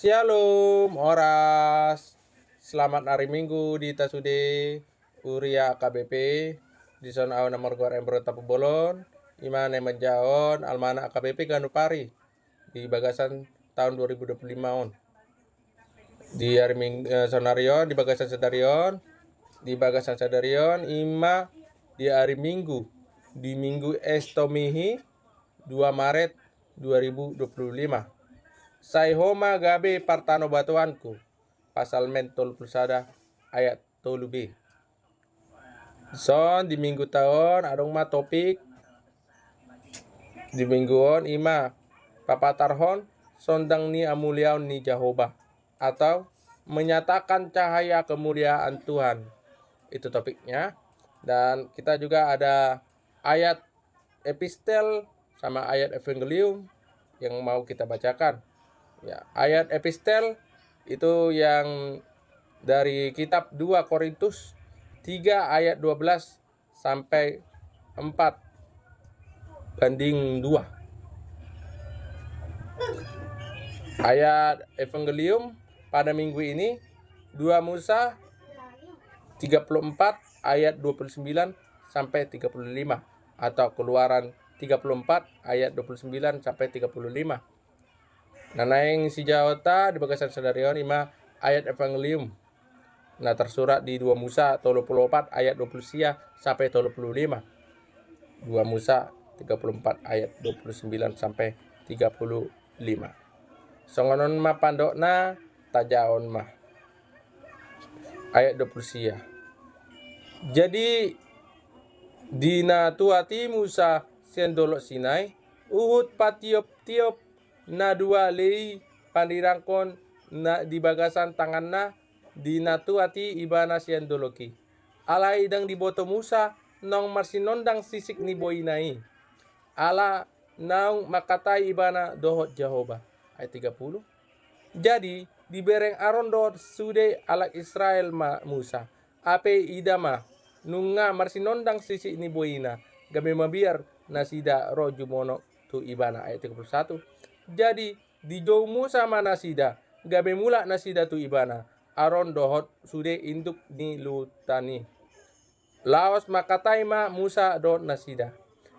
Shalom oras. Selamat hari Minggu di Tasude Uria KBP di zona awan nomor gor embro tapu bolon imane menjaon almana AKBP Ganupari di bagasan tahun 2025 on. Di hari Minggu sonarion di bagasan sadarion ima di hari Minggu di Minggu Estomihi 2 Maret 2025. Sai homa gabe partano batuanku pasal mentol pulsada ayat 3b. Son di minggu tahun adong ma topik di mingguon ima papatarhon sondang ni amuliaon ni Jehovah atau menyatakan cahaya kemuliaan Tuhan. Itu topiknya. Dan kita juga ada ayat epistel sama ayat evangelium yang mau kita bacakan. Ya, ayat epistel itu yang dari kitab 2 Korintus 3 ayat 12 sampai 4:2. Ayat evangelium pada minggu ini 2 Musa 34 ayat 29 sampai 35 atau Keluaran 34 ayat 29 sampai 35. Nanaing si Jawata di bagasan sadarion ima ayat evangelium. Nah tersurat di 2 Musa 34 ayat 20 sampai 35. 2 Musa 34 ayat 29 sampai 35. Songonon ma pandokna tajaon ma ayat 20 Jadi dina tuati Musa sendolok Sinai Uhud patiop-tiop na dua lei pandirangkon na di bagasan tanganna di natuati ibana siandoloki. Ala idang di boto Musa nong marsinondang sisik ni boinai. Ala naung makatai ibana dohot Jehovah. Ayat 30. Jadi dibereng Aron dohot sude alak Israel ma Musa. Ape idama nunga marsinondang sisik ni boina. Gabe mabiar nasida roju mono tu ibana. Ayat 31. Jadi di jauh Musa mana nasida gabe mula nasida tu ibana Aron dohot sude induk ni lutani laos makatai ma Musa dohot nasida.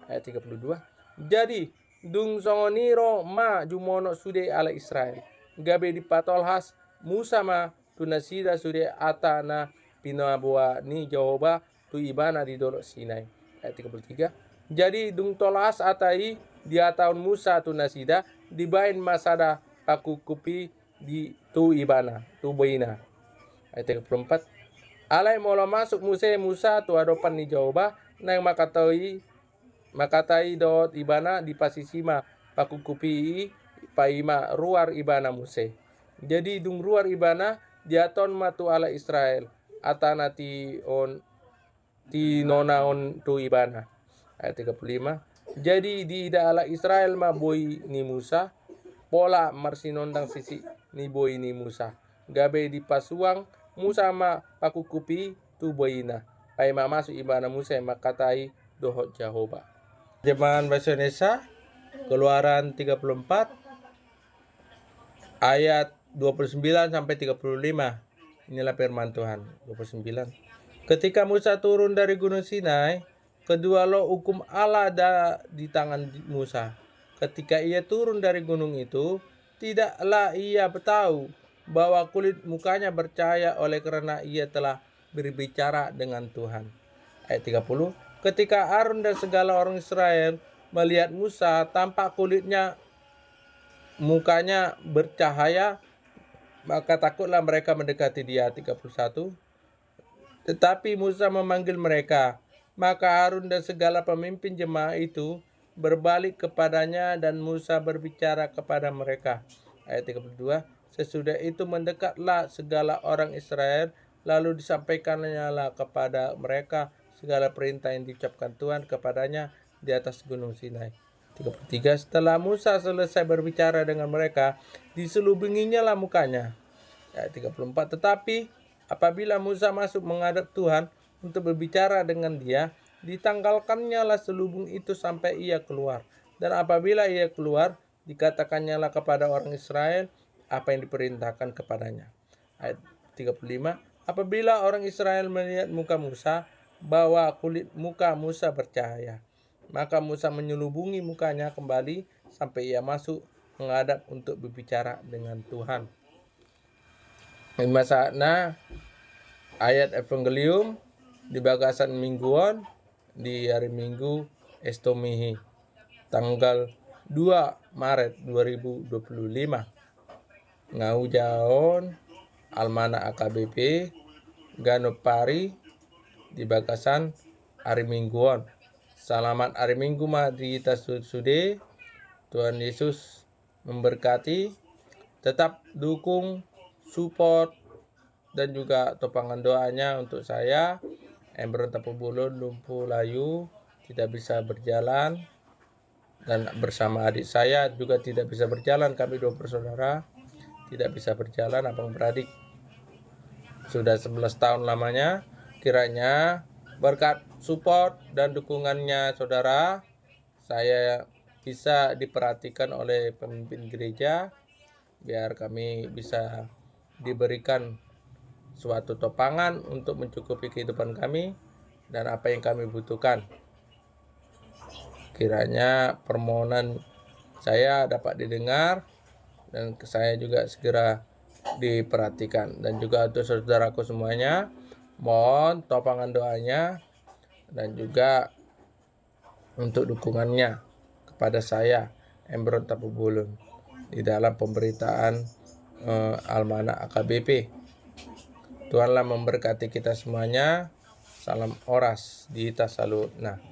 Ayat 32. Jadi dung songoniro ma jumono sude ala Israel gabe dipatolhas Musa ma tu nasida sude ata na pinabua ni Jehovah tu ibana di dolok Sinai. Ayat 33. Jadi dung tolhas atai dia tahun Musa tu nasida dibain masada paku kupi di tu ibana tu boina. Ayat 34. Alai mola masuk Musa tu adopan ni Jehovah nang makatai dot ibana di pasisima paku kupi paima ruar ibana Muse. Jadi dung ruar ibana diaton matu ala Israel atanati on ti nona on tu ibana. Ayat 35. Jadi di ida ala Israel ma boy ni Musa pola marsinondang sisi ni boy ni Musa gabe di pasuang Musa ma pakukupi tu boyina pai ma masuk ibana Musa makatai dohot Jehovah. Jemaah bahasa Indonesia Keluaran 34 ayat 29 sampai 35. Inilah firman Tuhan. 29. Ketika Musa turun dari gunung Sinai, kedua lo hukum Allah ada di tangan Musa. Ketika ia turun dari gunung itu, tidaklah ia tahu bahwa kulit mukanya bercahaya oleh karena ia telah berbicara dengan Tuhan. Ayat 30. Ketika Harun dan segala orang Israel melihat Musa, tampak mukanya bercahaya, maka takutlah mereka mendekati dia. 31. Tetapi Musa memanggil mereka. Maka Harun dan segala pemimpin jemaah itu berbalik kepadanya dan Musa berbicara kepada mereka. Ayat 32. Sesudah itu mendekatlah segala orang Israel, lalu disampaikannya lah kepada mereka segala perintah yang diucapkan Tuhan kepadanya di atas gunung Sinai. 33. Setelah Musa selesai berbicara dengan mereka, diselubunginya lah mukanya. Ayat 34. Tetapi apabila Musa masuk menghadap Tuhan untuk berbicara dengan dia, ditanggalkannya lah selubung itu sampai ia keluar. Dan apabila ia keluar, dikatakannya lah kepada orang Israel, apa yang diperintahkan kepadanya. Ayat 35, apabila orang Israel melihat muka Musa, bahwa kulit muka Musa bercahaya, maka Musa menyelubungi mukanya kembali sampai ia masuk menghadap untuk berbicara dengan Tuhan. Masakna ayat evangelium di bagasan mingguan di hari Minggu Estomihi tanggal 2 Maret 2025. Ngau jaon almana AKBP Ganopari di bagasan hari Mingguan. Selamat hari Minggu mari kita sude. Tuhan Yesus memberkati. Tetap dukung, support, dan juga topangan doanya untuk saya. Embron Tapubulun lumpuh layu tidak bisa berjalan, dan bersama adik saya juga tidak bisa berjalan. Kami 2 bersaudara tidak bisa berjalan, abang beradik. Sudah 11 tahun lamanya. Kiranya berkat support dan dukungannya saudara, saya bisa diperhatikan oleh pemimpin gereja, biar kami bisa diberikan suatu topangan untuk mencukupi kehidupan kami dan apa yang kami butuhkan. Kiranya permohonan saya dapat didengar dan saya juga segera diperhatikan. Dan juga untuk saudaraku semuanya, mohon topangan doanya dan juga untuk dukungannya kepada saya, Embron Tapubulun, di dalam pemberitaan Almana AKBP. Tuhanlah memberkati kita semuanya. Salam oras di Tasalutna.